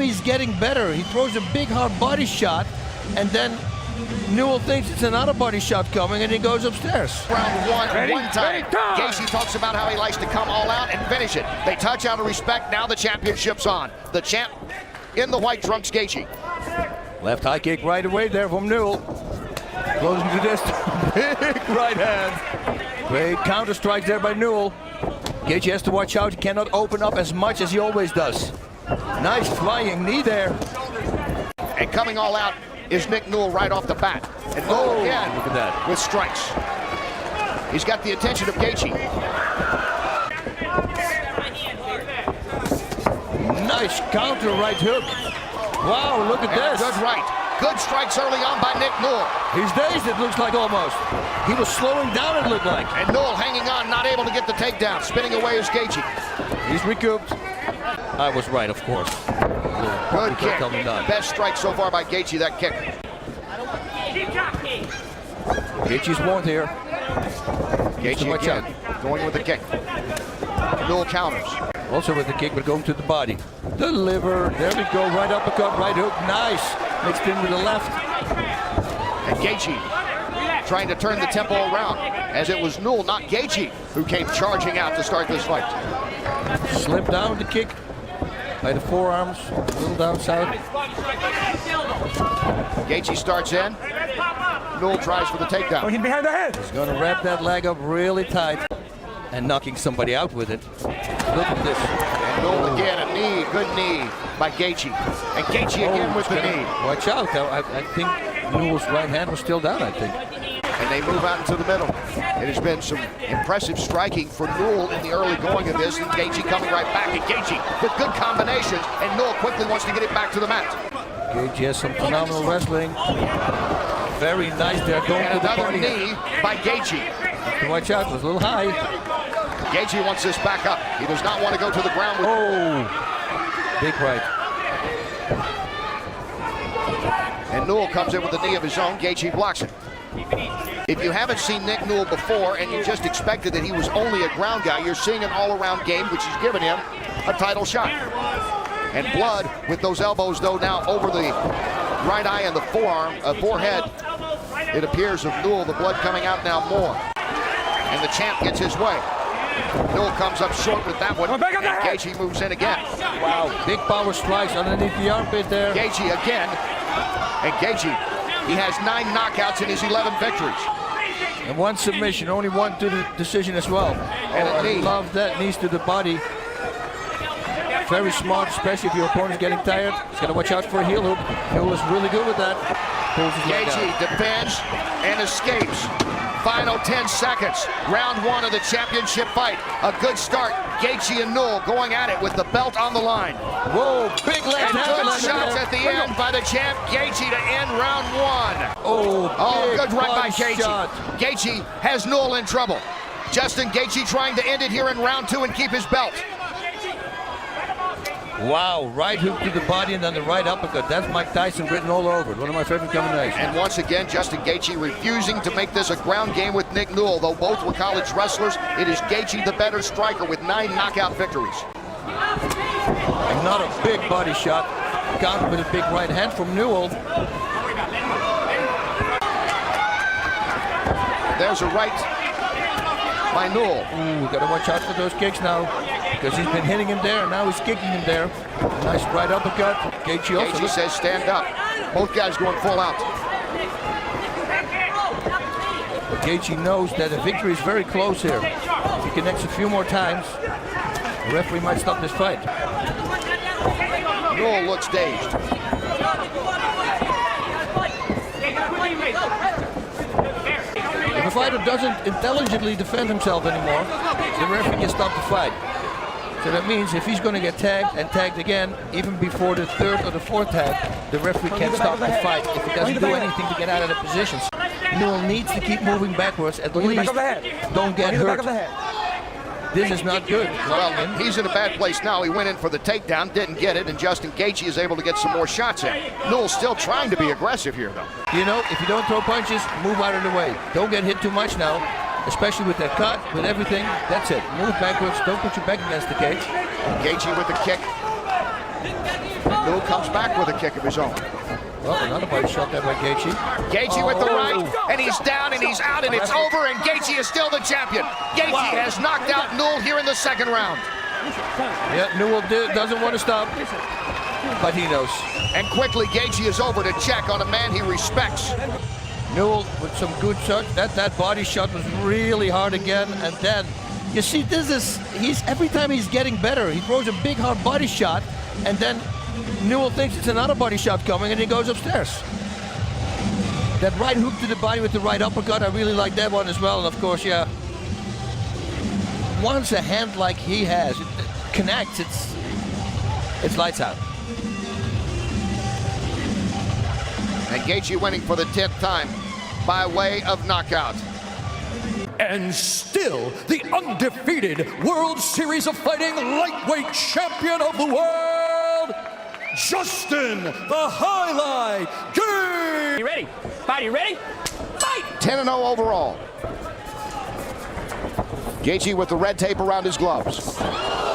he's getting better. He throws a big hard body shot, and then Newell thinks it's another body shot coming, and he goes upstairs. Round one time. Gaethje talks about how he likes to come all out and finish it. They touch out of respect. Now the championship's on. The champ in the white trunks, Gaethje. Left high kick right away there from Newell. Closing the distance. Big right hand. Great counter strike there by Newell. Gaethje has to watch out. He cannot open up as much as he always does. Nice flying knee there. And coming all out is Nick Newell right off the bat. And Newell again look at that. With strikes. He's got the attention of Gaethje. Nice counter right hook. Wow, look at this. Good right. Good strikes early on by Nick Newell. He's dazed, it looks like almost. He was slowing down, it looked like. And Newell hanging on, not able to get the takedown. Spinning away is Gaethje. He's recouped. I was right, of course. Good kick. Best strike so far by Gaethje, that kick. Gaethje's warned here. Gaethje again, going with the kick. Newell counters. Also with the kick, but going to the body. The liver, there we go, right uppercut, right hook, nice. Mixed in with the left. And Gaethje trying to turn the tempo around, as it was Newell, not Gaethje, who came charging out to start this fight. Slipped down the kick by the forearms, a little down south. Gaethje starts in. Newell tries for the takedown. Behind the head. He's going to wrap that leg up really tight and knocking somebody out with it. Look at this. And Newell again, a knee, good knee by Gaethje. And Gaethje again with the knee. Watch out, I think Newell's right hand was still down, I think. And they move out into the middle. It has been some impressive striking for Newell in the early going of this, and Gaethje coming right back. And Gaethje with good combinations, and Newell quickly wants to get it back to the mat. Gaethje has some phenomenal wrestling. Very nice there. Going And to the another body. knee by Gaethje. Watch out, it was a little high. Gaethje wants this back up. He does not want to go to the ground with Big right. And Newell comes in with the knee of his own. Gaethje blocks it. If you haven't seen Nick Newell before and you just expected that he was only a ground guy, you're seeing an all-around game which has given him a title shot. And blood with those elbows, though, now over the right eye and the forehead. It appears of Newell, the blood coming out now more. And the champ gets his way. Newell comes up short with that one. And Gaethje moves in again. Wow, big power strikes underneath the armpit there. Gaethje again. And Gaethje, he has 9 knockouts in his 11 victories. And 1 submission, only 1 to the decision as well. And a knee. I love that, knees to the body. Very smart, especially if your opponent's getting tired. He's got to watch out for a heel hook. Newell is really good with that. Gaethje defends and escapes. Final 10 seconds. Round 1 of the championship fight. A good start. Gaethje and Newell going at it with the belt on the line. Whoa, big left and hand. good shots at the end by the champ Gaethje to end round 1. Oh, good right by Gaethje. Shot. Gaethje has Newell in trouble. Justin Gaethje trying to end it here in round 2 and keep his belt. Wow, right hook to the body and then the right uppercut. That's Mike Tyson written all over it. One of my favorite combinations. And once again, Justin Gaethje refusing to make this a ground game with Nick Newell. Though both were college wrestlers, it is Gaethje the better striker with 9 knockout victories. Another big body shot. Countered with a big right hand from Newell. There's a right by Newell. Ooh, gotta watch out for those kicks now. Because he's been hitting him there, and now he's kicking him there. Nice right uppercut. Gaethje says stand up. Both guys going full out. Gaethje knows that the victory is very close here. If he connects a few more times, the referee might stop this fight. Newell looks dazed. If a fighter doesn't intelligently defend himself anymore, the referee can stop the fight. So that means if he's going to get tagged and tagged again, even before the 3rd or the 4th tag, the referee can't stop the fight if he doesn't do anything to get out of the positions. Newell needs to keep moving backwards, at least don't get hurt. This is not good. Well, he's in a bad place now. He went in for the takedown, didn't get it, and Justin Gaethje is able to get some more shots in. Newell's still trying to be aggressive here, though. You know, if you don't throw punches, move out of the way. Don't get hit too much now. Especially with that cut, with everything, that's it. Move backwards, don't put your back against the cage. Gaethje with the kick. Newell comes back with a kick of his own. Well, another body shot there by Gaethje. Gaethje with the right, and he's down, and he's out, and it's over, and Gaethje is still the champion. Gaethje has knocked out Newell here in the second round. Yeah, Newell doesn't want to stop, but he knows. And quickly, Gaethje is over to check on a man he respects. Newell with some good shots. That body shot was really hard again, and then you see every time he's getting better. He throws a big hard body shot, and then Newell thinks it's another body shot coming, and he goes upstairs. That right hook to the body with the right uppercut, I really like that one as well. And of course, yeah, once a hand like he has, it connects, it's lights out. And Gaethje winning for the 10th time by way of knockout. And still the undefeated World Series of Fighting lightweight champion of the world, Justin the Highlight Gaethje. You ready? Fight, you ready? Fight! 10-0 overall. Gaethje with the red tape around his gloves.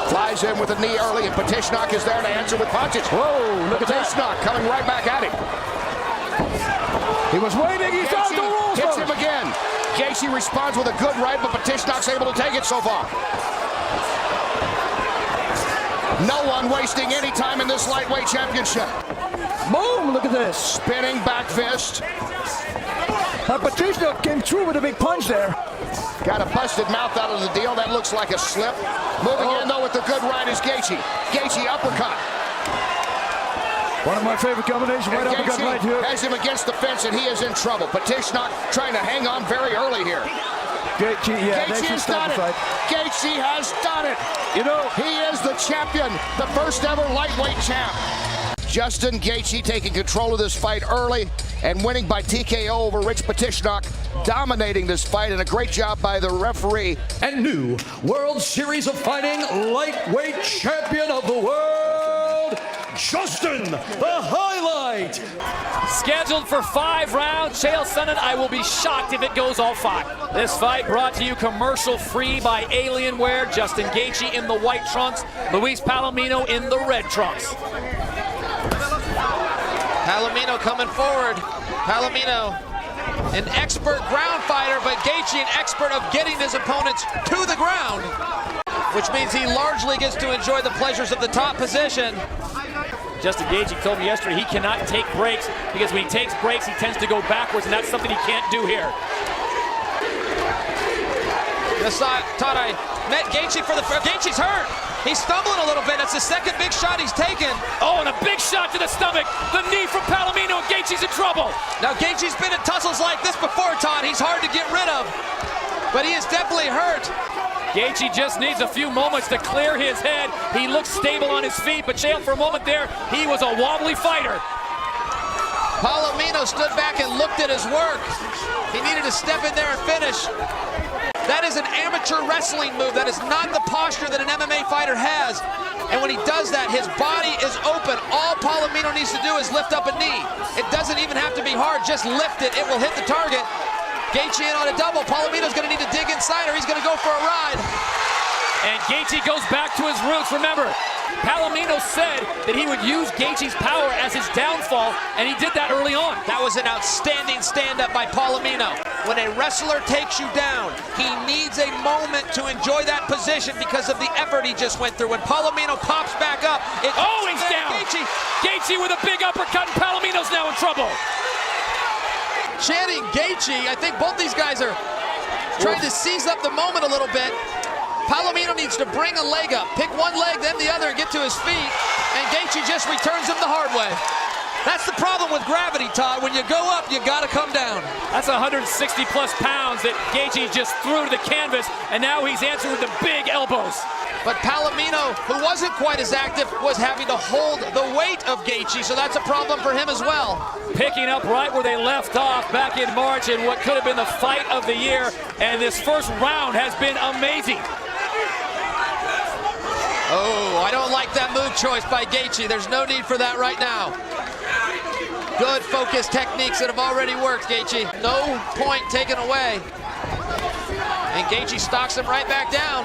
Flies in with a knee early, and Petitionok is there to answer with punches. Whoa, look at that. Petitionok coming right back at him. He was waiting, he's on the rules. Hits him again. Gaethje responds with a good right, but Petitionok's able to take it so far. No one wasting any time in this lightweight championship. Boom, look at this. Spinning back fist. Petitionok came through with a big punch there. Got a busted mouth out of the deal. That looks like a slip. Moving in, though, with the good right is Gaethje. Gaethje uppercut. One of my favorite combinations, right uppercut right here. Has him against the fence, and he is in trouble. Petitionok trying to hang on very early here. Gaethje, yeah, Gaethje has done it. Gaethje has done it. You know, he is the champion, the first ever lightweight champ. Justin Gaethje taking control of this fight early and winning by TKO over Rich Petitionok, dominating this fight, and a great job by the referee. And new World Series of Fighting lightweight champion of the world, Justin the Highlight. Scheduled for 5 rounds. Chael Sonnen, I will be shocked if it goes all 5. This fight brought to you commercial free by Alienware. Justin Gaethje in the white trunks, Luis Palomino in the red trunks. Palomino coming forward. Palomino, an expert ground fighter, but Gaethje an expert of getting his opponents to the ground, which means he largely gets to enjoy the pleasures of the top position. Justin Gaethje told me yesterday he cannot take breaks because when he takes breaks, he tends to go backwards, and that's something he can't do here. This thought I met Gaethje for the... Gaethje's hurt. He's stumbling a little bit. That's the second big shot he's taken. Oh, and a big shot to the stomach. The knee from Palomino, and Gaethje's in trouble. Now, Gaethje's been in tussles like this before, Todd. He's hard to get rid of, but he is definitely hurt. Gaethje just needs a few moments to clear his head. He looks stable on his feet, but Chael, for a moment there, he was a wobbly fighter. Palomino stood back and looked at his work. He needed to step in there and finish. That is an amateur wrestling move. That is not the posture that an MMA fighter has. And when he does that, his body is open. All Palomino needs to do is lift up a knee. It doesn't even have to be hard. Just lift it. It will hit the target. Gaethje in on a double. Palomino's going to need to dig inside, or he's going to go for a ride. And Gaethje goes back to his roots. Remember, Palomino said that he would use Gaethje's power as his downfall, and he did that early on. That was an outstanding stand-up by Palomino. When a wrestler takes you down, he needs a moment to enjoy that position because of the effort he just went through. When Palomino pops back up, he's down. Gaethje with a big uppercut, and Palomino's now in trouble. Channing Gaethje, I think both these guys are trying to seize up the moment a little bit. Palomino needs to bring a leg up, pick one leg, then the other, and get to his feet. And Gaethje just returns him the hard way. That's the problem with gravity, Todd. When you go up, you gotta come down. That's 160 plus pounds that Gaethje just threw to the canvas, and now he's answering with the big elbows. But Palomino, who wasn't quite as active, was having to hold the weight of Gaethje, so that's a problem for him as well. Picking up right where they left off back in March in what could have been the fight of the year, and this first round has been amazing. Oh, I don't like that move choice by Gaethje. There's no need for that right now. Good focus techniques that have already worked, Gaethje. No point taken away. And Gaethje stocks him right back down.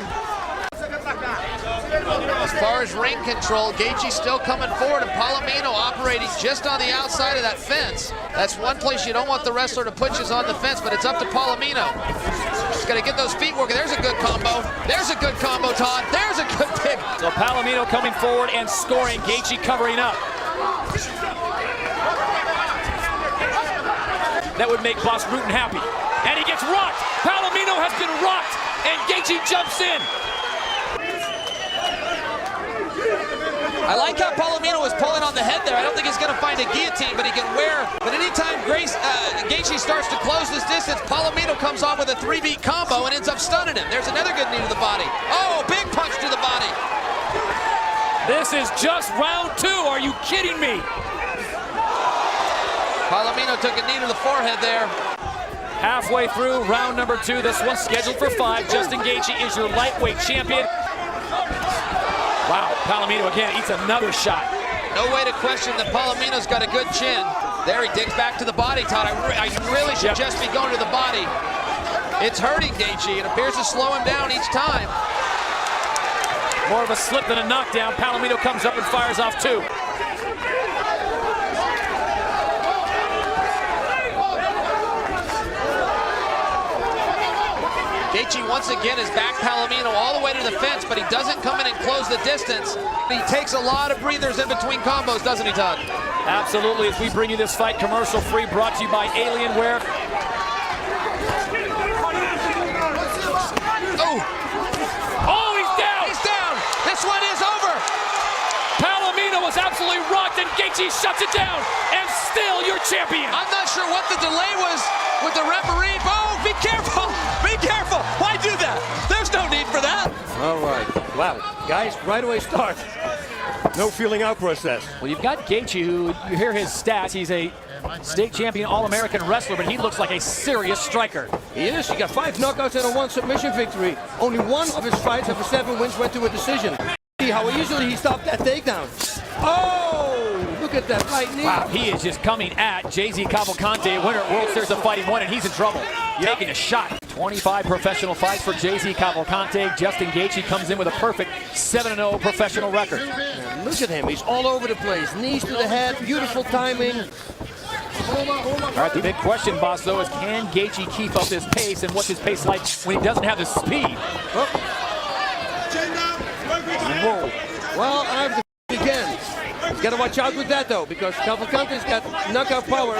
As far as ring control, Gaethje still coming forward, and Palomino operating just on the outside of that fence. That's one place you don't want the wrestler to put you on the fence, but it's up to Palomino. He's got to get those feet working. There's a good combo. There's a good combo, Todd. There's a good pick. So Palomino coming forward and scoring. Gaethje covering up. That would make Boss Rutan happy. And he gets rocked. Palomino has been rocked, and Gaethje jumps in. I like how Palomino was pulling on the head there. I don't think he's going to find a guillotine, but he can wear. But anytime Gaethje starts to close this distance, Palomino comes on with a 3-beat combo and ends up stunning him. There's another good knee to the body. Oh, big punch to the body. This is just round 2. Are you kidding me? Palomino took a knee to the forehead there. Halfway through round number 2. This one's scheduled for 5. Justin Gaethje is your lightweight champion. Wow, Palomino again eats another shot. No way to question that Palomino's got a good chin. There he digs back to the body, Todd. I really should just be going to the body. It's hurting Gaethje. It appears to slow him down each time. More of a slip than a knockdown. Palomino comes up and fires off 2. Gaethje once again has backed Palomino all the way to the fence, but he doesn't come in and close the distance. He takes a lot of breathers in between combos, doesn't he, Todd? Absolutely. As we bring you this fight commercial free, brought to you by Alienware. Oh, he's down! He's down! This one is over! Palomino was absolutely rocked, and Gaethje shuts it down, and still your champion. I'm not sure what the delay was with the referee. Oh, be careful! Be careful! Why do that? There's no need for that. All right. Wow. Guys, right away start. No feeling out process. Well, you've got Gaethje, who you hear his stats. He's a state champion All-American wrestler, but he looks like a serious striker. He is. He got 5 knockouts and a 1 submission victory. Only 1 of his fights after 7 wins went to a decision. See how easily he stopped that takedown. Oh, look at that right knee. Wow, he is just coming at JZ Cavalcante, winner at World Series of Fighting 1, and he's in trouble. Taking a shot. 25 professional fights for JZ Cavalcante. Justin Gaethje comes in with a perfect 7-0 professional record. And look at him. He's all over the place. Knees to the head. Beautiful timing. All right, the big question, boss, though, is can Gaethje keep up his pace, and what's his pace like when he doesn't have the speed? Whoa. Well, I have to again. He's got to watch out with that, though, because Cavalcante's got knockout power,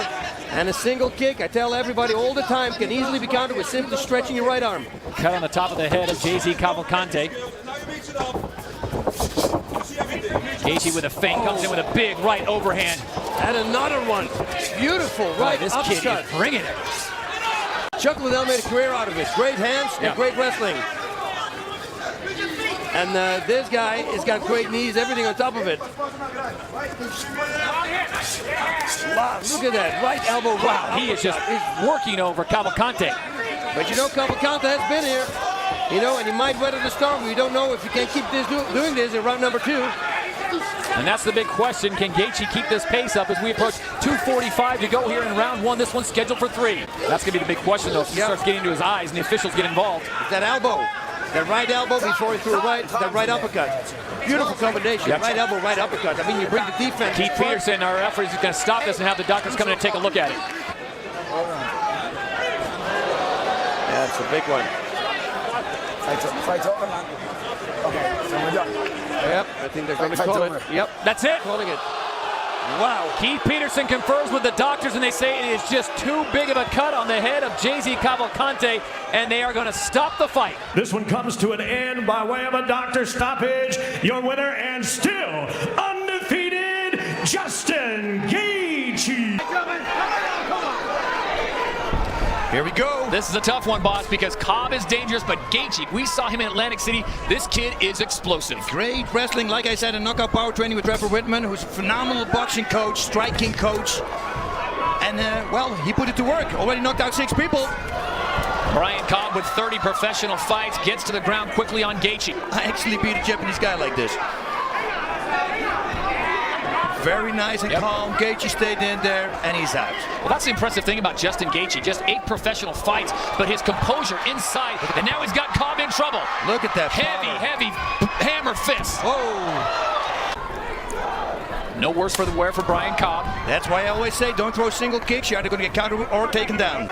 and a single kick, I tell everybody all the time, can easily be countered with simply stretching your right arm. Cut on the top of the head of JZ Cavalcante. Gaethje with a feint comes in with a big right overhand. And another one. Beautiful right This uppercut. kid is bringing it. Chuck Liddell made a career out of it. Great hands and great wrestling. And this guy has got great knees, everything on top of it. Wow, look at that. Right elbow. Wow, he is just working over Cavalcante. But you know, Cavalcante has been here. You know, and he might weather the storm. We don't know if he can keep this doing this in round number 2. And that's the big question. Can Gaethje keep this pace up as we approach 2:45 to go here in round 1? This one's scheduled for 3. That's going to be the big question, though, if he starts getting into his eyes and the officials get involved. That elbow. That right elbow before he threw that right uppercut. Beautiful combination. Yep. Right elbow, right uppercut. I mean, you bring the defense. Keith Peterson, our referee, is going to stop this and have the doctors come in and take a look at it. That's a big one. Fight's over, man. Okay, so we're done. Yep, I think they're going to call it. Yep, That's it. calling it. Wow. Keith Peterson confers with the doctors, and they say it is just too big of a cut on the head of JZ Cavalcante, and they are going to stop the fight. This one comes to an end by way of a doctor stoppage. Your winner and still undefeated, Justin Gaethje. Here we go. This is a tough one, boss, because Cobb is dangerous, but Gaethje, we saw him in Atlantic City. This kid is explosive. Great wrestling, like I said, in knockout power training with Trevor Whitman, who's a phenomenal boxing coach, striking coach. And, well, he put it to work. Already knocked out 6 people. Brian Cobb with 30 professional fights gets to the ground quickly on Gaethje. I actually beat a Japanese guy like this. Very nice and calm. Gaethje stayed in there, and he's out. Well, that's the impressive thing about Justin Gaethje. Just 8 professional fights, but his composure inside, and now he's got Cobb in trouble. Look at that Heavy hammer fist. Whoa. No worse for the wear for Brian Cobb. That's why I always say don't throw single kicks. You're either going to get countered or taken down.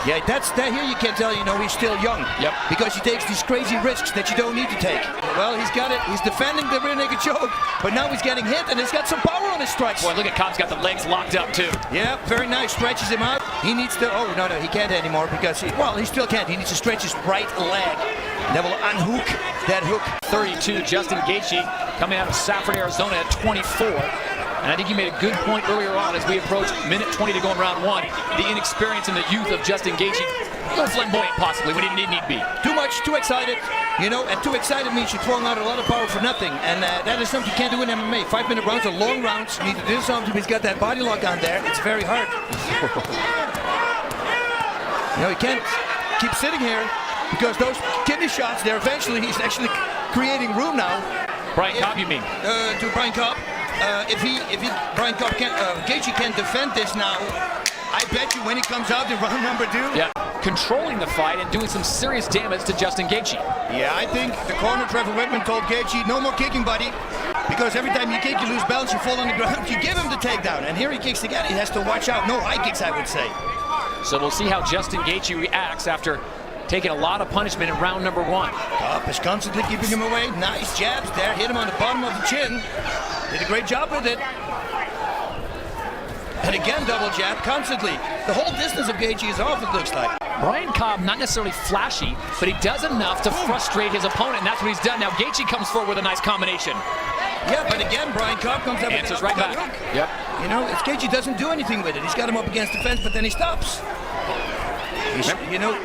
Yeah, that here you can tell, he's still young. Yep. Because he takes these crazy risks that you don't need to take. Well, he's got it. He's defending the rear naked choke, but now he's getting hit, and he's got some power on his strikes. Boy, look at Cobb's got the legs locked up too. Yeah, very nice. Stretches him out. He needs to. Oh no, he can't anymore because he still can't. He needs to stretch his right leg. That will unhook that hook. 32, Justin Gaethje coming out of Safford, Arizona at 24. And I think you made a good point earlier on as we approach minute 20 to go in round 1. The inexperience and the youth of Justin Gaethje. A little flamboyant possibly when he didn't need be. Too much, too excited. And too excited means you're throwing out a lot of power for nothing. And that is something you can't do in MMA. 5-minute rounds are long rounds. You need to do something. He's got that body lock on there. It's very hard. He can't keep sitting here because those kidney shots there, eventually he's actually creating room now. Brian Cobb, you mean? To Brian Cobb. If Brian Cobb Gaethje can defend this now, I bet you when he comes out in round number 2. Yeah, controlling the fight and doing some serious damage to Justin Gaethje. Yeah, I think the corner, Trevor Whitman, told Gaethje, no more kicking, buddy. Because every time you kick, you lose balance, you fall on the ground, you give him the takedown. And here he kicks again, he has to watch out. No high kicks, I would say. So we'll see how Justin Gaethje reacts after taking a lot of punishment in round number 1. Cobb is constantly keeping him away. Nice jabs there, hit him on the bottom of the chin. Did a great job with it. And again, double jab, constantly. The whole distance of Gaethje is off, it looks like. Brian Cobb, not necessarily flashy, but he does enough to frustrate his opponent, and that's what he's done. Now Gaethje comes forward with a nice combination. Yeah, but again, Brian Cobb comes up with answers right back. Hook. Yep. Gaethje doesn't do anything with it. He's got him up against the fence, but then he stops.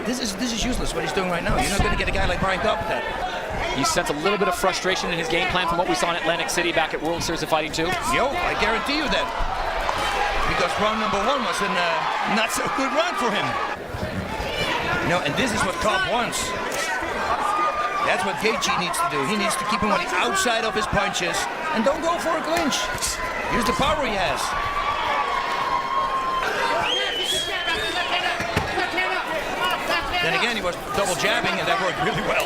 This is useless what he's doing right now. You're not going to get a guy like Brian Cobb with that. You sense a little bit of frustration in his game plan from what we saw in Atlantic City back at World Series of Fighting 2. I guarantee you that. Because round number 1 was a not so good run for him. And this is what Cobb wants. That's what Gaethje needs to do. He needs to keep him on the outside of his punches and don't go for a clinch. Use the power he has. Then again, he was double jabbing, and that worked really well.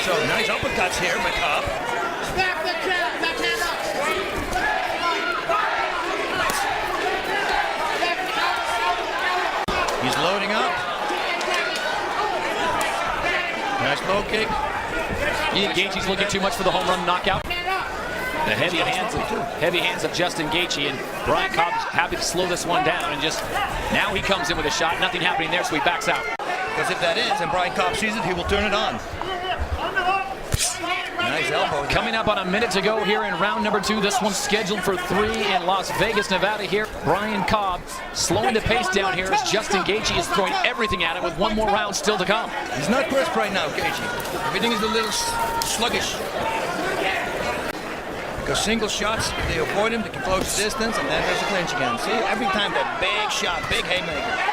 So nice uppercuts here by Cobb. He's loading up. Nice low kick. You think Gaethje's looking too much for the home run knockout? The heavy hands of Justin Gaethje, and Brian Cobb's happy to slow this one down, and just now he comes in with a shot. Nothing happening there, so he backs out. Because if that is, and Brian Cobb sees it, he will turn it on. Nice elbow. Coming up on a minute to go here in round number 2. This one's scheduled for 3 in Las Vegas, Nevada here. Brian Cobb slowing the pace down here as Justin Gaethje is throwing everything at it with one more round still to come. He's not crisp right now, Gaethje. Everything is a little sluggish. Because single shots, they avoid him, they can close the distance, and then there's a clinch again. See, every time that big shot, big haymaker.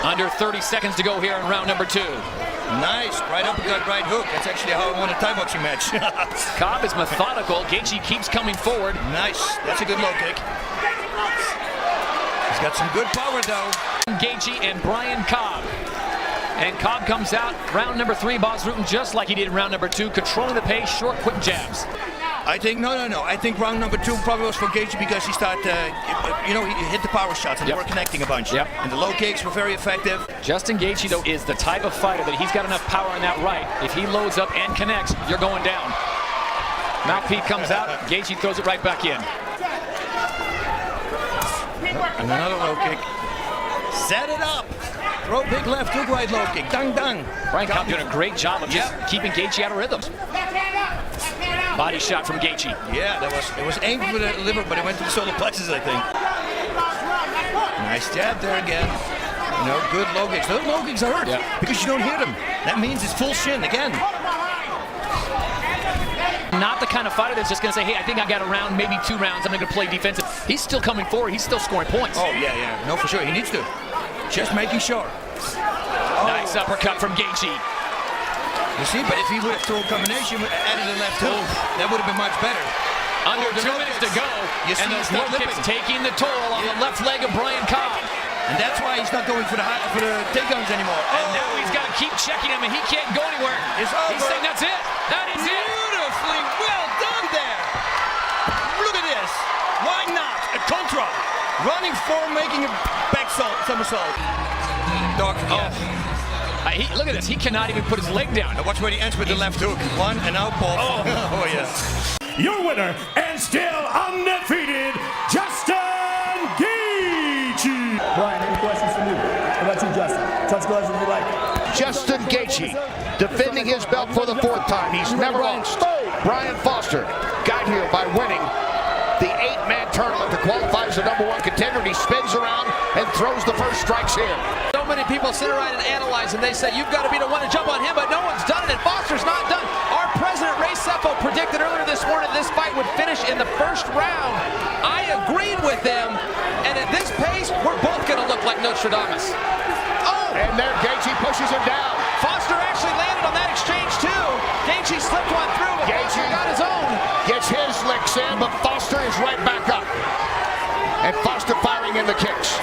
Under 30 seconds to go here in round number 2. Nice, right uppercut, right hook. That's actually how I won a Thai boxing match. Cobb is methodical. Gaethje keeps coming forward. Nice, that's a good low kick. He's got some good power though. Gaethje and Brian Cobb. And Cobb comes out round number 3, Boz Rutten, just like he did in round number 2, controlling the pace, short, quick jabs. I think, no. I think round number 2 probably was for Gaethje because he started, he hit the power shots and they were connecting a bunch. Yep. And the low kicks were very effective. Justin Gaethje, though, is the type of fighter that he's got enough power on that right. If he loads up and connects, you're going down. Mouthpiece comes out, Gaethje throws it right back in. And another low kick. Set it up. Throw big left hook, right low kick. Dang, dang. Brian Cobb doing a great job of just keeping Gaethje out of rhythm. Body shot from Gaethje. Yeah, it was aimed for the liver, but it went to the solar plexus, I think. Nice jab there again. Good low kicks. Those low kicks hurt because you don't hit them. That means it's full shin again. Not the kind of fighter that's just going to say, hey, I think I got a round, maybe 2 rounds. I'm going to play defensive. He's still coming forward. He's still scoring points. Oh, yeah. No, for sure. He needs to. Just making sure. Nice uppercut from Gaethje. You see, but if he would have thrown a combination, added a left hook, that would have been much better. Under 2 minutes to go, and those low kicks taking the toll on the left leg of Brian Cobb. And that's why he's not going for the takedowns anymore. And now he's got to keep checking him, and he can't go anywhere. It's over. He's saying that's it. That is it. Beautifully well done there. Look at this. Why not? A contra. Running forward, making a back somersault. Doc, Look at this. He cannot even put his leg down. Now watch where he ends with the left hook. One, and now both. Oh yeah. Your winner and still undefeated, Justin Gaethje. Brian, any questions for me? How about you, Justin? Touch gloves if you like. Justin Gaethje defending his belt for the 4th time. He's never lost. Brian Foster got here by winning the 8-man tournament to qualify as the #1 contender. And he spins around and throws the first strikes here. So many people sit around and analyze, and they say, you've got to be the one to jump on him, but no one's done it, and Foster's not done. Our president, Ray Seppo, predicted earlier this morning this fight would finish in the 1st round. I agreed with them, and at this pace, we're both going to look like Nostradamus. Oh! And there, Gaethje pushes him down. Foster actually landed on that exchange, too. Gaethje slipped one through, but Foster got his own. Gets his licks in, but Foster is right back up. And Foster firing in the kicks.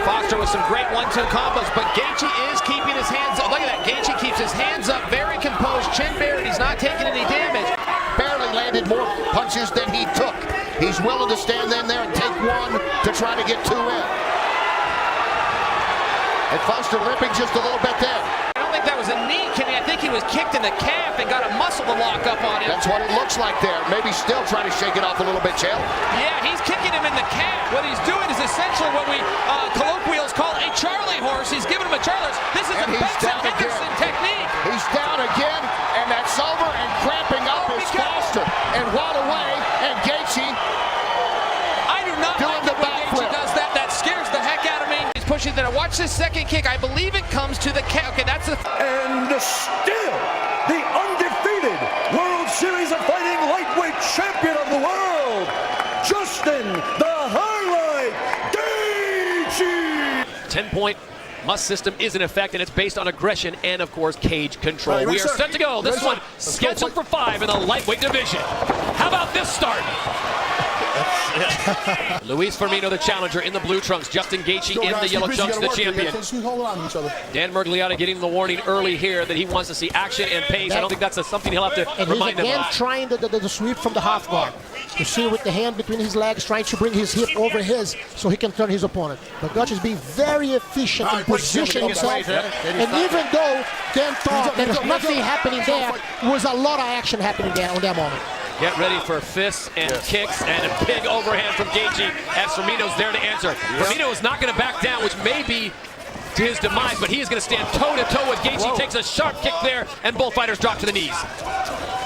Foster with some great 1-2 combos, but Gaethje is keeping his hands up. Look at that. Gaethje keeps his hands up, very composed, chin bared. He's not taking any damage. Barely landed more punches than he took. He's willing to stand in there and take one to try to get 2 in. And Foster limping just a little bit there. I don't think that was a knee, Kenny. I think he was kicked in the calf and got a muscle to lock up on him. That's what it looks like there. Maybe still trying to shake it off a little bit, Chael. Yeah, he's kicking him in the calf. What he's doing is essentially what we colloquials call a Charlie horse. He's giving him a Charlie horse. This is And a he's Benson down again. Henderson technique. He's down again, and that's over, and cramping up is Foster. And right away, and Gaethje I do not doing like the it when Gaethje backflip. does that. That scares the heck out of me. He's pushing there. Watch this second kick. I believe it comes to the calf. Okay, that's the... And still the undefeated World Series of Fighting lightweight champion of the world, Justin the Highlight Gaethje. 10-point must system is in effect, and it's based on aggression and, of course, cage control. Right, We are sir. set to go. This Yes, one sir. Let's scheduled go. for 5 in the lightweight division. How about this start? Luis Firmino, the challenger, in the blue trunks. Justin Gaethje in the yellow trunks, the champion. Hold on to each other. Dan Mergliata getting the warning early here that he wants to see action and pace. I don't think that's something he'll have to And remind he's him again of. trying the sweep from the half guard. You see with the hand between his legs, trying to bring his hip over his so he can turn his opponent. But Gaethje is being very efficient in positioning himself. And even though Dan thought there was nothing happening there, was a lot of action happening there on that moment. Get ready for fists and kicks and a big overhand from Gaethje as Firmino's there to answer. Firmino is not going to back down, which may be to his demise, but he is going to stand toe-to-toe with Gaethje. Takes a sharp kick there, and both fighters drop to the knees.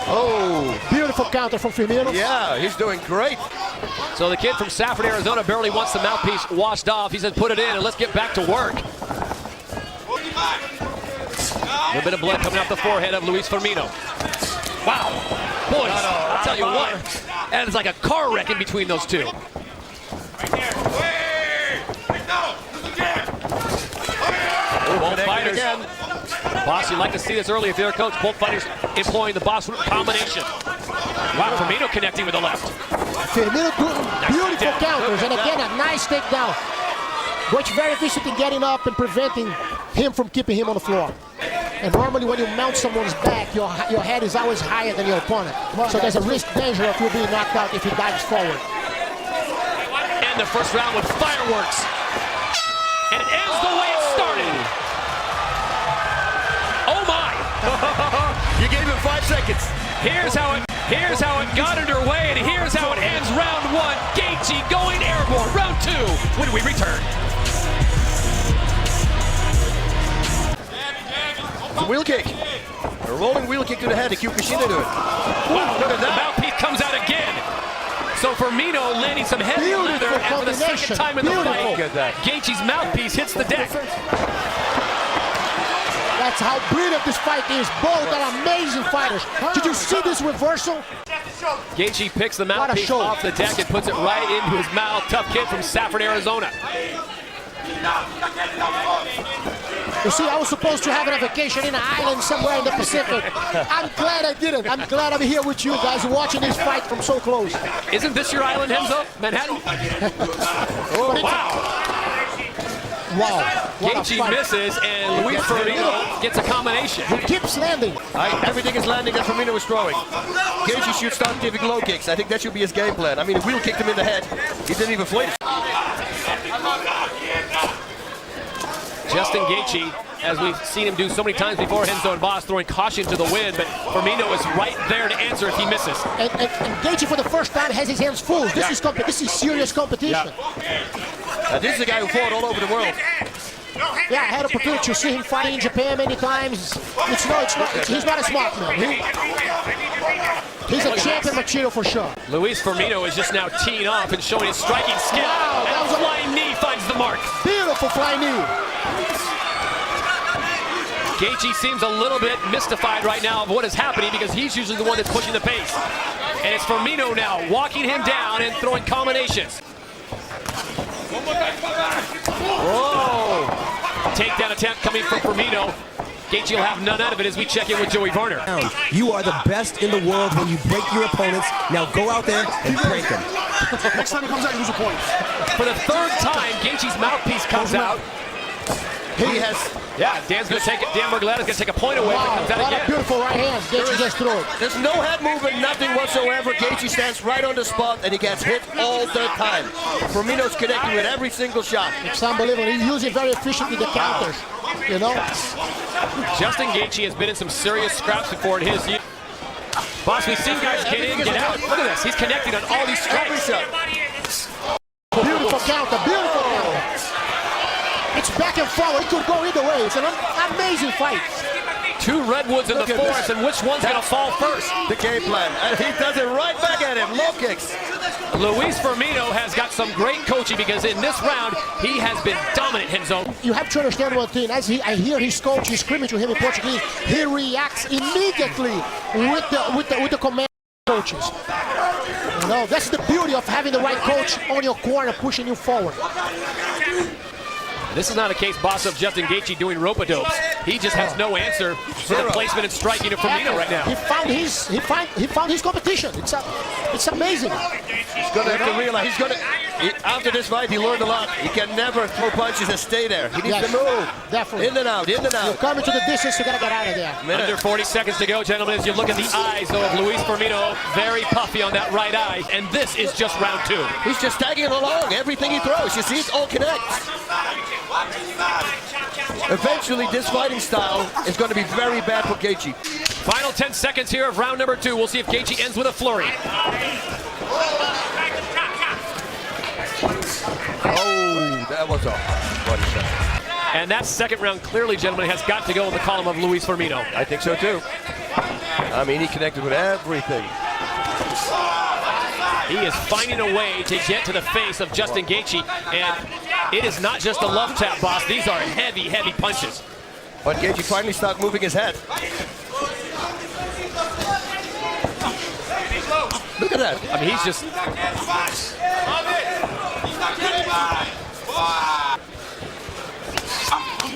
Oh, beautiful counter from Firmino. Yeah, he's doing great. So the kid from Safford, Arizona barely wants the mouthpiece washed off. He says, put it in and let's get back to work. A little bit of blood coming off the forehead of Luis Firmino. Wow. Boys, I'll tell you what. And it's like a car wreck in between those two. Both fighters. Boss, you'd like to see this early if you're a coach. Both fighters employing the boss combination. Wow, Firmino connecting with the left. Firmino doing beautiful counters, and again a nice takedown. Gaethje very efficient in getting up and preventing him from keeping him on the floor. And normally when you mount someone's back, your head is always higher than your opponent. So there's a risk danger of you being knocked out if he dives forward. And the first round with fireworks. And it ends the way it started. Oh my! You gave him 5 seconds. Here's how it got underway, and here's how it ends round 1. Gaethje going airborne. Round 2 when we return. It's a wheel kick. A rolling wheel kick to the head. A cute machine to do it. Wow, look at that. The mouthpiece comes out again. So Firmino landing some heavy leather, and for the second time in the fight, Look at that. Gaethje's mouthpiece hits the deck. That's how brilliant this fight is. Both are amazing fighters. Did you see this reversal? Gaethje picks the What a mouthpiece show. off the deck and puts it right into his mouth. Tough kid from Safford, Arizona. You see, I was supposed to have a vacation in an island somewhere in the Pacific. I'm glad I didn't. I'm glad I'm here with you guys watching this fight from so close. Isn't this your island, Renzo? Manhattan? Oh, wow. Wow. Gaethje misses, and Luis Firmino gets a combination. He keeps landing. Everything is landing that Firmino is throwing. Gaethje should start giving low kicks. I think that should be his game plan. I mean, wheel kicked him in the head. He didn't even flinch. Justin Gaethje, as we've seen him do so many times before, Renzo and Boss throwing caution to the wind, but Firmino is right there to answer if he misses. And Gaethje, for the first time, has his hands full. This is serious competition. This is a guy who fought all over the world. Yeah, I had opportunity to see him fighting in Japan many times. He's not a smart man. He's a champion material for sure. Luis Firmino is just now teeing off and showing his striking skill. Wow, and a flying knee finds the mark. Beautiful flying knee. Gaethje seems a little bit mystified right now of what is happening because he's usually the one that's pushing the pace. And it's Firmino now walking him down and throwing combinations. Whoa! Takedown attempt coming from Firmino. Gaethje will have none out of it as we check in with Joey Varner. You are the best in the world when you break your opponents. Now go out there and break them. Next time he comes out, you lose a point. For the third time, Gaethje's mouthpiece comes out. He has... Yeah, Dan's going to take it. Dan Murgaletta's going to take a point away. Wow, Comes out what again. a beautiful right hand. Gaethje just threw it. There's no head movement, nothing whatsoever. Gaethje stands right on the spot, and he gets hit all the time. Firmino's connecting with every single shot. It's unbelievable. He uses it very efficiently, the counters. You know? Justin Gaethje has been in some serious scraps before in his year. Boss, we've seen guys get in, get out. Look at this. He's connecting on all these strikes. Beautiful counter. Beautiful counter. It's back and forward. It could go either way. It's an amazing fight. Two redwoods in the forest, and which one's going to fall first? The game plan. And he does it right back at him. Low kicks. Luis Firmino has got some great coaching because in this round, he has been dominant, Renzo. You have to understand one thing. As I hear his coach is screaming to him in Portuguese, he reacts immediately with the command coaches. You know, that's the beauty of having the right coach on your corner pushing you forward. This is not a case, Boss, of Justin Gaethje doing rope-a-dopes. He just has no answer for the placement and striking of Firmino right now. He found his competition. It's amazing. He's going to have to realize after this fight, he learned a lot. He can never throw punches and stay there. He needs to move. Definitely. In and out, in and out. You're coming to the distance, you got to get out of there. Under 40 seconds to go, gentlemen, as you look at the eyes, though, of Luis Firmino, very puffy on that right eye, and this is just round two. He's just tagging along. Everything he throws, you see, it all connects. Eventually, this fighting style is going to be very bad for Gaethje. Final 10 seconds here of round number two. We'll see if Gaethje ends with a flurry. Oh, that was a body shot. And that second round clearly, gentlemen, has got to go in the column of Luis Firmino. I think so, too. I mean, he connected with everything. He is finding a way to get to the face of Justin Gaethje, and it is not just a love tap, Boss. These are heavy, heavy punches. But Gaethje finally started moving his head. Look at that. I mean, he's just...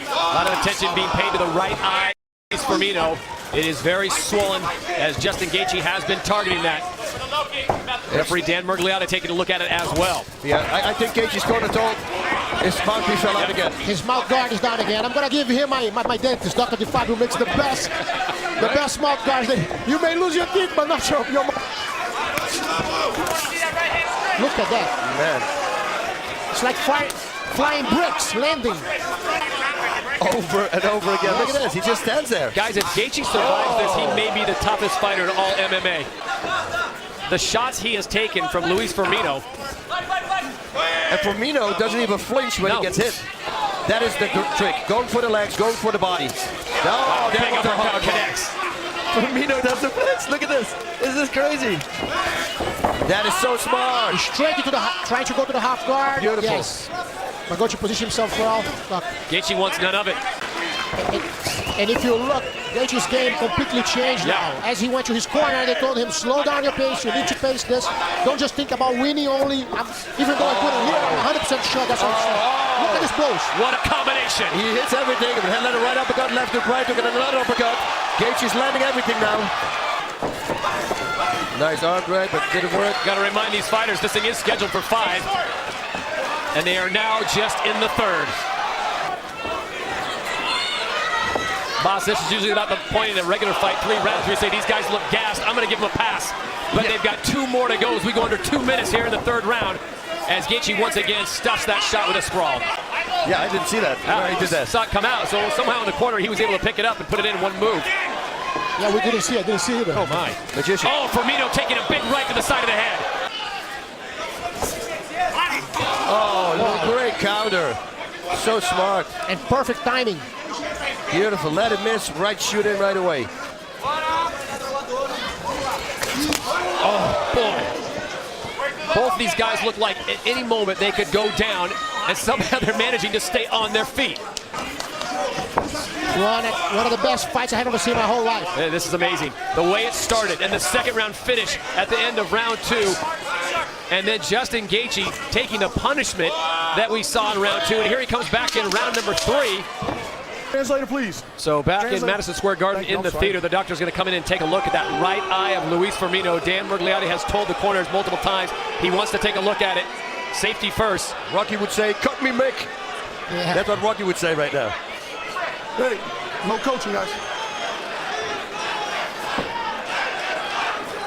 A lot of attention being paid to the right eye. Firmino, it is very swollen as Justin Gaethje has been targeting that. Referee Dan Murgaletta taking a look at it as well. Yeah, I think Gaethje's going to talk. His mouthpiece fell out again. His mouth guard is down again. I'm going to give him my dentist, Dr. DeFabio, who makes the best mouth guards. You may lose your teeth, but not your mouth. Look at that. Man. It's like flying bricks landing. Over and over again. Look at this. He just stands there. Guys, if Gaethje survives this, he may be the toughest fighter in all MMA. The shots he has taken from Luis Firmino. And Firmino doesn't even flinch when he gets hit. That is the trick. Going for the legs, going for the body. Oh, Big uppercut connects. Firmino doesn't flinch. Look at this. This is crazy. That is so smart. Straight into the trying to go to the half guard. Beautiful. Yes. But going to position himself well. Look. Gaethje wants none of it. And if you look, Gaethje's game completely changed now. As he went to his corner, they told him, slow down your pace, you need to pace this. Don't just think about winning only. Even though I put it here, I'm 100% sure that's what I'm saying. Look at this blows. What a combination. He hits everything. Let a right uppercut, left to right, took another uppercut. Gaethje's landing everything now. Nice arm drag, but didn't work. Got to remind these fighters, this thing is scheduled for 5. And they are now just in the 3rd. Boss, this is usually about the point in a regular fight. 3 rounds, we say these guys look gassed. I'm going to give them a pass. But they've got 2 more to go as we go under 2 minutes here in the 3rd round. As Gaethje once again stuffs that shot with a sprawl. Yeah, I didn't see that. He did that. Saw it come out, so somehow in the corner he was able to pick it up and put it in one move. Yeah, we didn't see it. Didn't see it. Oh my. Magician. Oh, Firmino taking a big right to the side of the head. Oh, great counter. So smart. And perfect timing. Beautiful. Let it miss. Right shoot in right away. Oh, boy. Both these guys look like at any moment they could go down, and somehow they're managing to stay on their feet. One of the best fights I have ever seen in my whole life. Yeah, this is amazing. The way it started and the 2nd round finish at the end of round 2. And then Justin Gaethje taking the punishment that we saw in round 2. And here he comes back in round number 3. Translator, please. So back in Madison Square Garden in the theater, the doctor's going to come in and take a look at that right eye of Luis Firmino. Dan Mergliotti has told the corners multiple times he wants to take a look at it. Safety first. Rocky would say, cut me, Mick. Yeah. That's what Rocky would say right now. Hey, no coaching, guys.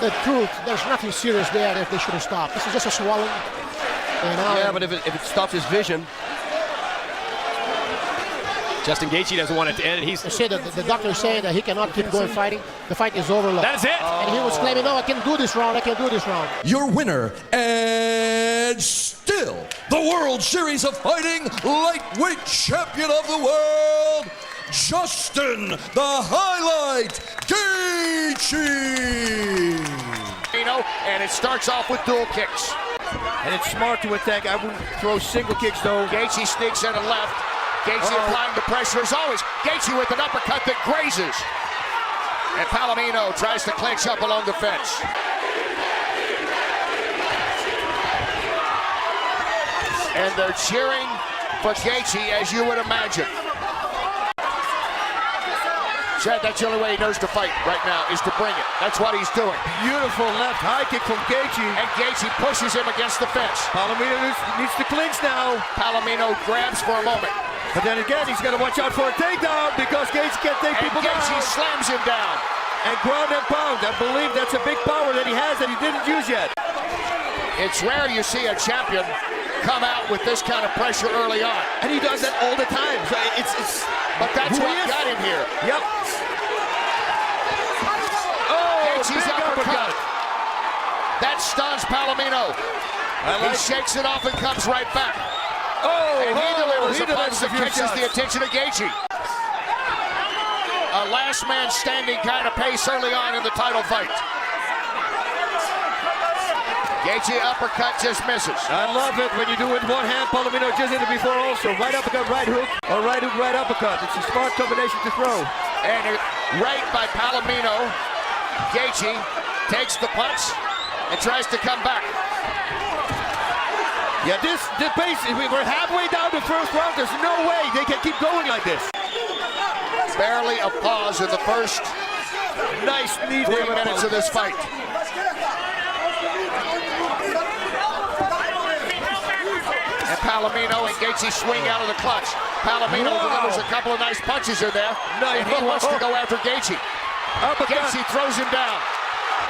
The truth, there's nothing serious there that they should have stopped. This is just a swelling. Yeah, but if it stops his vision. Justin Gaethje doesn't want it to end, and he's... They say that the doctor is saying that he cannot keep going fighting. The fight is over. Look. That is it! And he was claiming, no, I can do this round, I can do this round. Your winner, and still the World Series of Fighting lightweight champion of the world, Justin the Highlight Gaethje. And it starts off with dual kicks. And it's smart to attack. I wouldn't throw single kicks, though. Gaethje sneaks in and left. Gaethje applying the pressure as always. Gaethje with an uppercut that grazes. And Palomino tries to clinch up along the fence. And they're cheering for Gaethje, as you would imagine. Chad, that's the only way he knows to fight right now, is to bring it. That's what he's doing. Beautiful left high kick from Gaethje. And Gaethje pushes him against the fence. Palomino needs to clinch now. Palomino grabs for a moment. But then again, he's got to watch out for a takedown because Gaethje can't take And people Gaethje down. slams him down. And ground and pound. I believe that's a big power that he has that he didn't use yet. It's rare you see a champion come out with this kind of pressure early on. And he does that all the time. So it's But that's who what he is. got him here. Yep. Gaethje's big uppercut. That stuns Palomino. He shakes it off and comes right back. And he delivers a punch that catches the attention of Gaethje. A last man standing kind of pace early on in the title fight. Gaethje uppercut just misses. I love it when you do it with one hand. Palomino just did it before also. Right uppercut, right hook, or right hook, right uppercut. It's a smart combination to throw. And right by Palomino. Gaethje takes the punch and tries to come back. Yeah, the pace, we're halfway down the 1st round. There's no way they can keep going like this. Barely a pause in the first Nice knee 3 minutes of this fight. And Palomino and Gaethje swing out of the clutch. Palomino delivers a couple of nice punches in there. And he wants to go after Gaethje. Gaethje throws him down.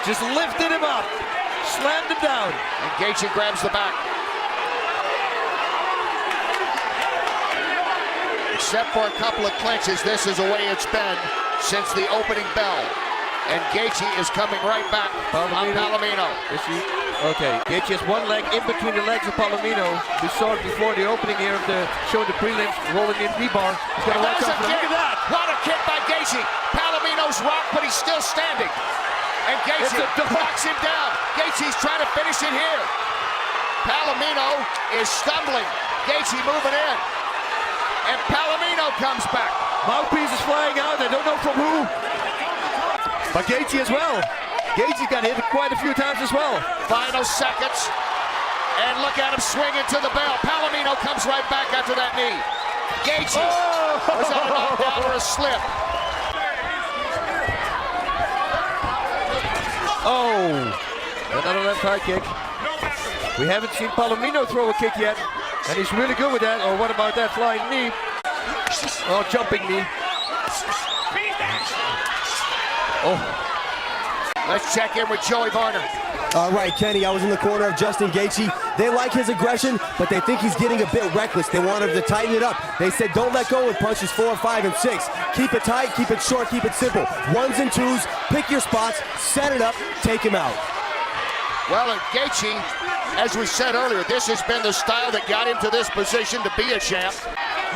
Just lifted him up. Slammed him down. And Gaethje grabs the back. Except for a couple of clinches, this is the way it's been since the opening bell. And Gaethje is coming right back on Palomino. Okay, Gaethje has one leg in between the legs of Palomino. We saw it before the opening here of the show, the prelims, rolling in rebar. He's going to watch out for Look at that! What a kick by Gaethje! Palomino's rocked, but he's still standing. And Gaethje knocks him down. Gaethje's trying to finish it here. Palomino is stumbling. Gaethje moving in. And Palomino comes back. Mouthpiece is flying out. I don't know from who. But Gaethje as well. Gaethje got hit quite a few times as well. Final seconds. And look at him swing into the bell. Palomino comes right back after that knee. Gaethje was that a knockdown or a slip? Oh, another left high kick. We haven't seen Palomino throw a kick yet, and he's really good with that. Or what about that flying knee? Oh, jumping knee. Oh. Let's check in with Joey Varner. All right, Kenny, I was in the corner of Justin Gaethje. They like his aggression, but they think he's getting a bit reckless. They want him to tighten it up. They said don't let go with punches 4, 5, and 6. Keep it tight, keep it short, keep it simple. 1s and 2s, pick your spots, set it up, take him out. Well, and Gaethje, as we said earlier, this has been the style that got him to this position to be a champ.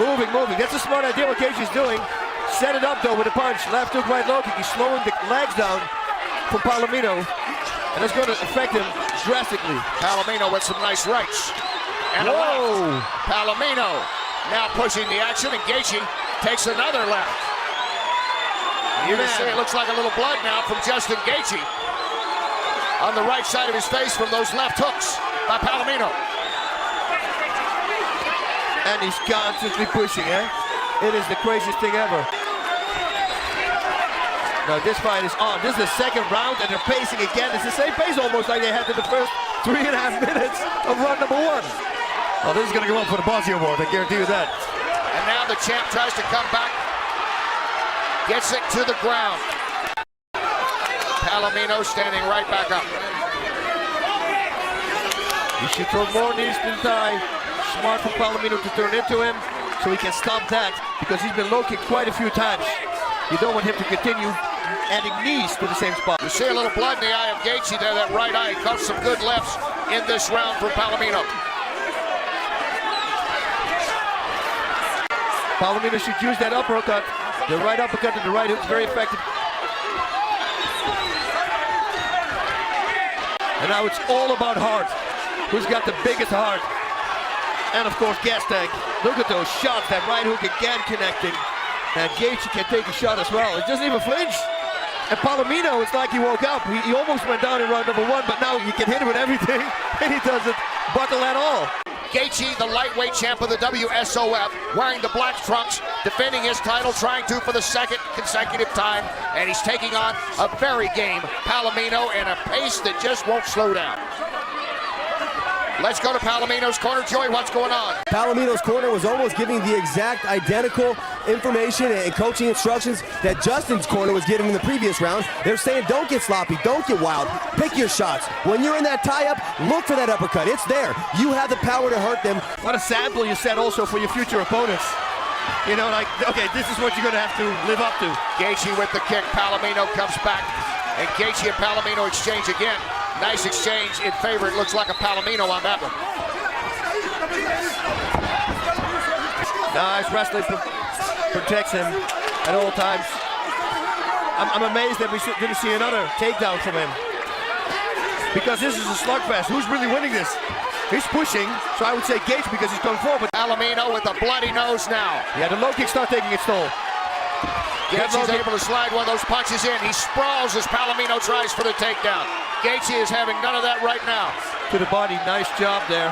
Moving. That's a smart idea what Gaethje's doing. Set it up, though, with a punch. Left hook, right low kick. He's slowing the legs down from Palomino. And it's going to affect him drastically. Palomino with some nice rights. And a left. Palomino now pushing the action, and Gaethje takes another left. You can see it looks like a little blood now from Justin Gaethje on the right side of his face from those left hooks by Palomino. And he's constantly pushing, eh? It is the craziest thing ever. Now this fight is on. This is the second round, and they're pacing again. It's the same pace almost like they had in the first 3.5 minutes of round number 1. Oh, this is going to go up for the Bozzi Award, I guarantee you that. And now the champ tries to come back. Gets it to the ground. Palomino standing right back up. He should throw more knees than tie. Smart for Palomino to turn into him so he can stop that, because he's been low kicked quite a few times. You don't want him to continue adding knees to the same spot. You see a little blood in the eye of Gaethje there, that right eye. He caught some good lefts in this round from Palomino. Palomino should use that uppercut. The right uppercut to the right hook is very effective. And now it's all about heart. Who's got the biggest heart? And of course, gas tank. Look at those shots. That right hook again connecting. And Gaethje can take a shot as well. It doesn't even flinch. And Palomino, it's like he woke up. He almost went down in round number 1, but now you can hit him with everything, and he doesn't buckle at all. Gaethje, the lightweight champ of the WSOF, wearing the black trunks, defending his title, trying to for the second consecutive time, and he's taking on a very game Palomino in a pace that just won't slow down. Let's go to Palomino's corner. Joey, what's going on? Palomino's corner was almost giving the exact identical information and coaching instructions that Justin's corner was giving in the previous round. They're saying don't get sloppy, don't get wild, pick your shots. When you're in that tie-up, look for that uppercut. It's there. You have the power to hurt them. What a sample you set also for your future opponents. You know, like, okay, this is what you're going to have to live up to. Gaethje with the kick. Palomino comes back, and Gaethje and Palomino exchange again. Nice exchange in favor, it looks like, a Palomino on that one. Nice wrestling protects him at all times. I'm amazed that we didn't see another takedown from him, because this is a slugfest. Who's really winning this? He's pushing, so I would say Gaethje because he's going forward. Palomino with a bloody nose now. Yeah, the low kick's not taking its toll. Gaethje's able to slide one of those punches in. He sprawls as Palomino tries for the takedown. Gaethje is having none of that right now. To the body, nice job there.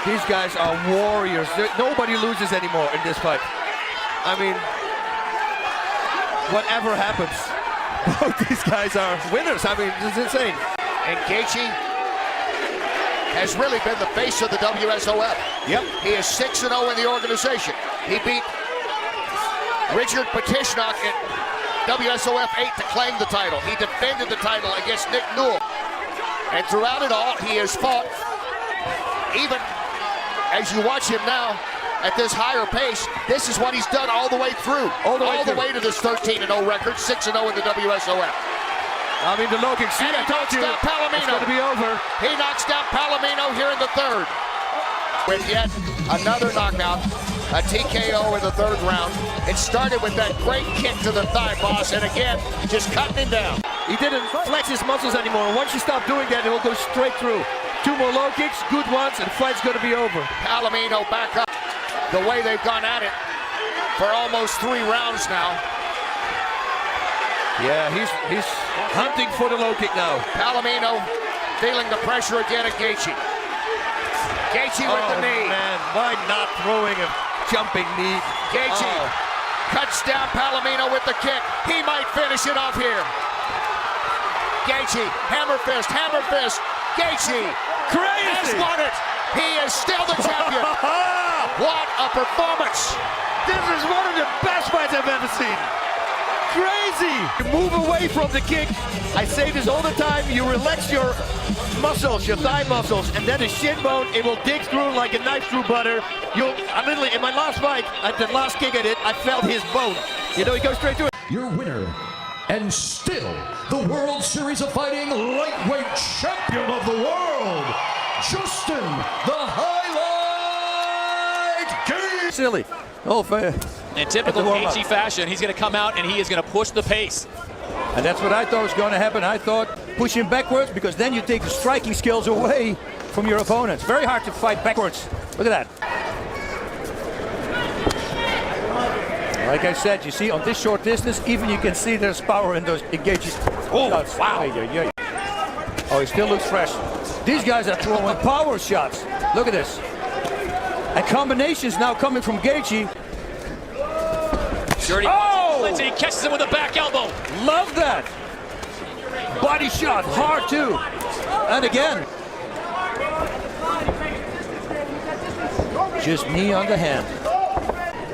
These guys are warriors. Nobody loses anymore in this fight. I mean, whatever happens, both these guys are winners. I mean, this is insane. And Gaethje has really been the face of the WSOF. Yep. He is 6-0 in the organization. He beat Richard Petishnock at WSOF 8 to claim the title. He defended the title against Nick Newell. And throughout it all, he has fought, even as you watch him now at this higher pace, this is what he's done all the way through. All the way to this 13-0 record, 6-0 in the WSOF. I mean, the low kick, see, I told you, down Palomino. It's going to be over. He knocks down Palomino here in the third. With yet another knockout, a TKO in the third round. It started with that great kick to the thigh, boss, and again, just cutting him down. He didn't flex his muscles anymore. Once you stop doing that, it will go straight through. 2 more low kicks, good ones, and the fight's going to be over. Palomino back up. The way they've gone at it for almost 3 rounds now. Yeah, he's hunting for the low kick now. Palomino feeling the pressure again at Gaethje. Gaethje with the knee. Man, why not throwing a jumping knee? Gaethje cuts down Palomino with the kick. He might finish it off here. Gaethje, hammer fist, hammer fist. Gaethje has won it. He is still the champion. What a performance. This is one of the best fights I've ever seen. Crazy. You move away from the kick. I say this all the time. You relax your muscles, your thigh muscles, and then the shin bone, it will dig through like a knife through butter. I literally, in my last fight, at the last kick I did, I felt his bone. You know, he goes straight through it. Your winner, and still the World Series of Fighting lightweight champion of the world, Justin the Highlight Gaethje. Silly. Oh, fair. In typical Gaethje fashion, he's going to come out and he is going to push the pace. And that's what I thought was going to happen. I thought push him backwards, because then you take the striking skills away from your opponents. Very hard to fight backwards. Look at that. Like I said, you see on this short distance, even you can see there's power in those engages. Oh, shots. Wow. Oh, he still looks fresh. These guys are throwing power shots. Look at this. And combinations now coming from Gaethje. Dirty. Oh! He catches him with a back elbow. Love that. Body shot, hard too. And again. Just knee on the hand.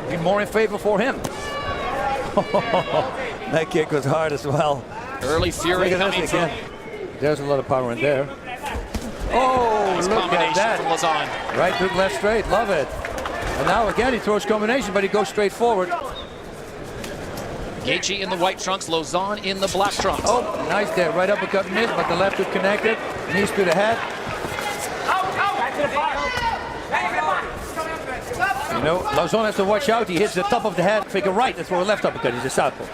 Be more in favor for him. That kick was hard as well. Early fury coming from. There's a lot of power in there. Oh, nice look at that. From Lauzon. Right hook, left straight, love it. And now again he throws combination, but he goes straight forward. Gaethje in the white trunks, Lauzon in the black trunks. Oh, nice there. Right uppercut missed, but the left hook connected. Knees to the head. You know, Lauzon has to watch out. He hits the top of the head, figure right, and throw a left uppercut. He's a southpaw.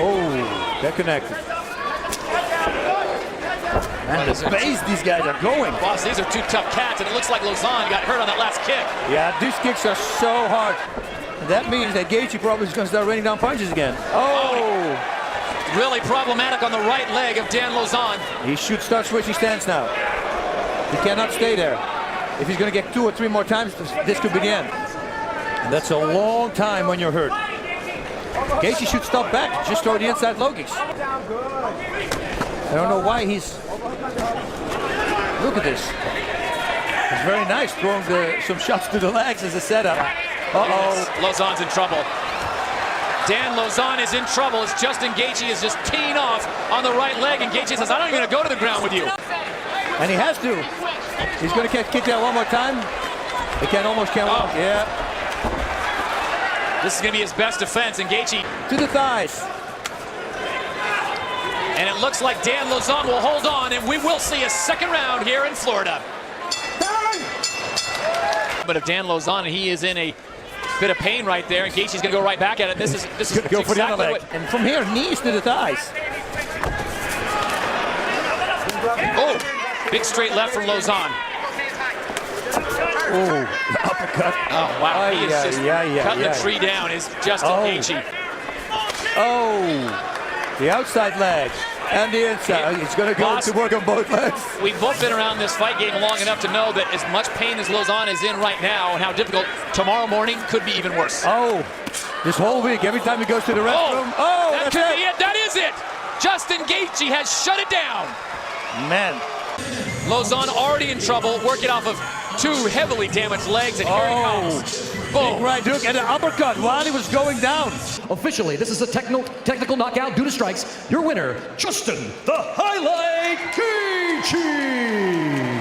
Oh, they're connected. And the pace these guys are going. Boss, these are two tough cats, and it looks like Lauzon got hurt on that last kick. Yeah, these kicks are so hard. And that means that Gaethje probably is going to start raining down punches again. Oh! Really problematic on the right leg of Dan Lauzon. He should start switching stance now. He cannot stay there. If he's going to get 2 or 3 more times, this could be the end. And that's a long time when you're hurt. Gaethje should stop back. Just throw the inside low kicks. I don't know why he's... Look at this. It's very nice throwing some shots to the legs as a setup. Uh-oh. Lauzon's in trouble. Dan Lauzon is in trouble as Justin Gaethje is just teeing off on the right leg, and Gaethje says, I'm not even going to go to the ground with you. And he has to. He's going to kick that one more time. He almost can't walk. Yeah. This is going to be his best defense, and Gaethje to the thighs. And it looks like Dan Lauzon will hold on, and we will see a second round here in Florida. But if Dan Lauzon, he is in a bit of pain right there, and Gaethje's going to go right back at it. This is go exactly for the other leg. And from here, knees to the thighs. Oh, big straight left from Lauzon. Oh, uppercut. Oh, wow. He is just cutting the tree down is Justin Gaethje. Oh, the outside leg and the inside. He's going to go to work on both legs. We've both been around this fight game long enough to know that as much pain as Lauzon is in right now and how difficult tomorrow morning could be even worse. Oh, this whole week, every time he goes to the restroom. Oh, that could be it. That is it. Justin Gaethje has shut it down. Man. Lauzon already in trouble, working off of 2 heavily damaged legs, and here he comes. Boom. Big right hook and an uppercut while he was going down. Officially, this is a technical knockout due to strikes. Your winner, Justin the Highlight Gaethje.